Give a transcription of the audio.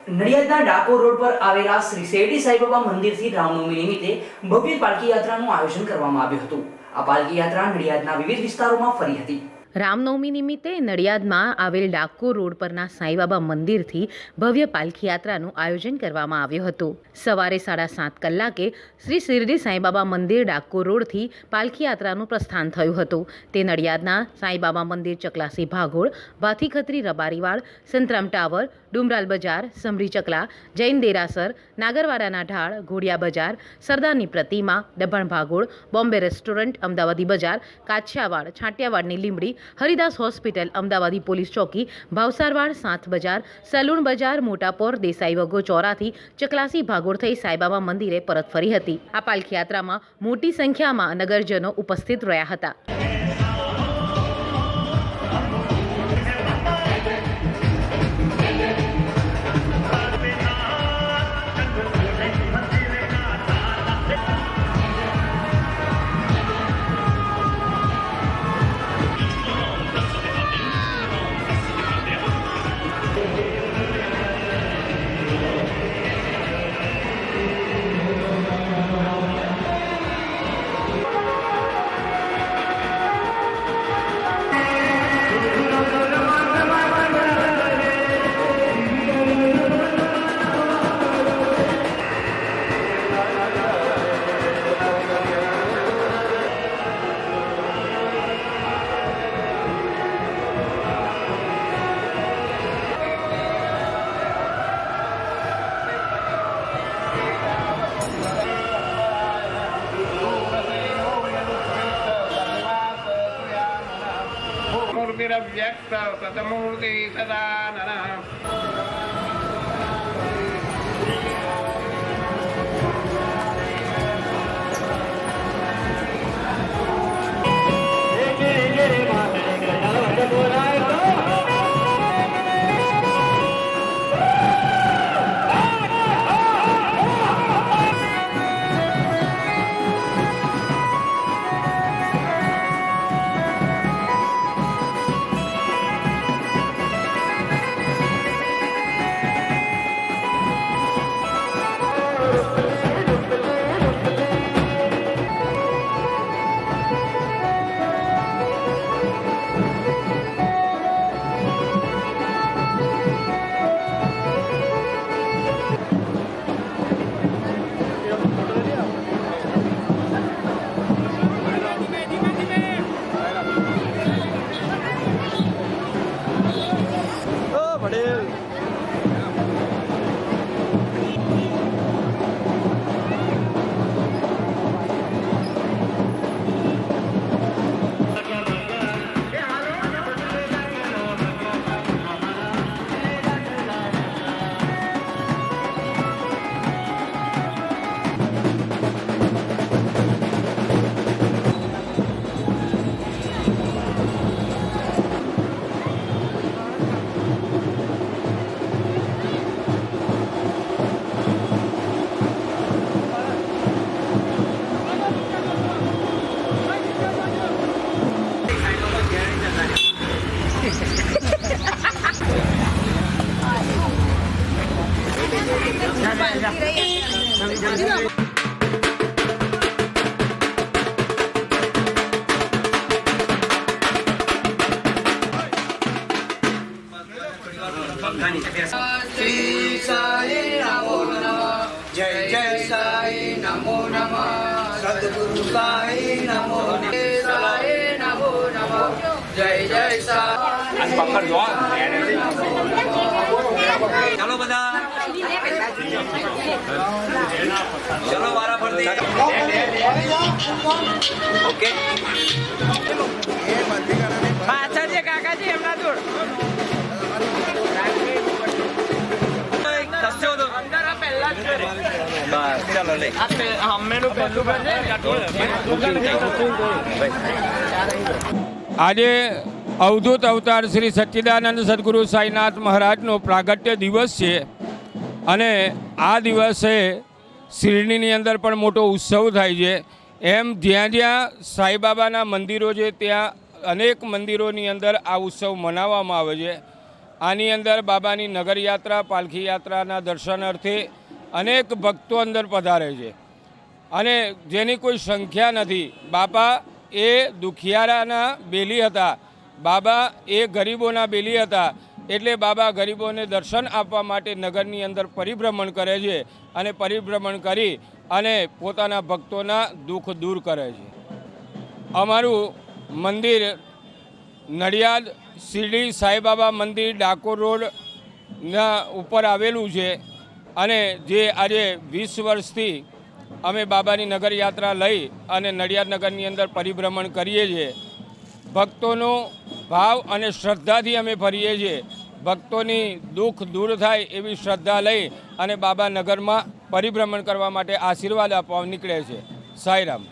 નડિયાદના Dakor road પર આવેલા શ્રી શેરડી સાઈબાબા મંદિરથી રામનવમી નિમિત્તે ભવ્ય પાલકી યાત્રાનું આયોજન કરવામાં આવ્યું હતું। આ પાલકી યાત્રા નડિયાદના વિવિધ વિસ્તારોમાં ફરી હતી। રામનવમી નિમિત્તે નડિયાદમાં આવેલ ડાકોર રોડ પરના સાંઈબાબા મંદિરથી ભવ્ય પાલખી યાત્રાનું આયોજન કરવામાં આવ્યું હતું। સવારે 7:30 કલાકે શ્રી શિરડી સાંઈબાબા મંદિર ડાકોર રોડથી પાલખી યાત્રાનું પ્રસ્થાન થયું હતું। તે નડિયાદના સાંઈબાબા મંદિર, ચકલાસી ભાગોળ, ભાથીખત્રી રબારીવાડ, સંતરામ ટાવર, ડુમરાલ બજાર, સમરી ચકલા, જૈન દેરાસર, નાગરવાડાના ઢાળ, ઘોડિયા બજાર, સરદારની પ્રતિમા, દભણ ભાગોળ, બોમ્બે રેસ્ટોરન્ટ, અમદાવાદી બજાર, કાછિયાવાડ, છાંટિયાવાડની લીંબડી, હરિદાસ હોસ્પિટલ, અમદાવાદી પોલીસ ચોકી, ભાવસારવાડ, સાથ બજાર, સલૂણ બજાર, મોટાપોર, દેસાઈ વગો ચોરાથી ચકલાસી ભાગોળ થઈ સાંઈબાબા મંદિરે પરત ફરી હતી। આ પાલખી યાત્રામાં મોટી સંખ્યામાં નગરજનો ઉપસ્થિત રહ્યા હતા। मूर्तिरव्यक्त ततमूर्ति सदाननः श्री साई नमो नमः, जय जय साई नमो नमः, सद्गुरु साई नमो नमः, साई नमो नमः, जय जय साई। चलो बदा, चलो वारा फरती। ओके। पाछा जे काका जी हमना जोड़। આજે અવધૂત અવતાર શ્રી સચ્ચિદાનંદ સદગુરુ સાઈનાથ મહારાજનો પ્રાગટ્ય દિવસ છે અને આ દિવસે શિરડીની અંદર પણ મોટો ઉત્સવ થાય છે। એમ જ્યાં જ્યાં સાઈબાબાના મંદિરો છે ત્યાં અનેક મંદિરોની અંદર આ ઉત્સવ મનાવવામાં આવે છે। આની અંદર બાબાની નગરયાત્રા પાલખી યાત્રાના દર્શન અર્થે અનેક ભક્તો અંદર પધારે છે અને જેની કોઈ સંખ્યા નથી. બાપા એ દુખિયારાના બેલી હતા, બાબા એ ગરીબોના બેલી હતા. એટલે બાબા ગરીબોને દર્શન આપવા માટે નગરની અંદર પરિભ્રમણ કરે છે અને પરિભ્રમણ કરી અને પોતાના ભક્તોના દુઃખ દૂર કરે છે. અમારું મંદિર નડિયાદ શિરડી સાંઈબાબા મંદિર ડાકોર રોડના ઉપર આવેલું છે અને જે આજે 20 વર્ષથી અમે બાબાની નગરયાત્રા લઈ અને નડિયાદ નગરની અંદર પરિભ્રમણ કરીએ છીએ. ભક્તોનો ભાવ અને શ્રદ્ધાથી અમે ફરીએ છીએ. ભક્તોની દુઃખ દૂર થાય એવી શ્રદ્ધા લઈ અને બાબા નગરમાં પરિભ્રમણ કરવા માટે આશીર્વાદ આપવા નીકળે છે. સાંઈરામ.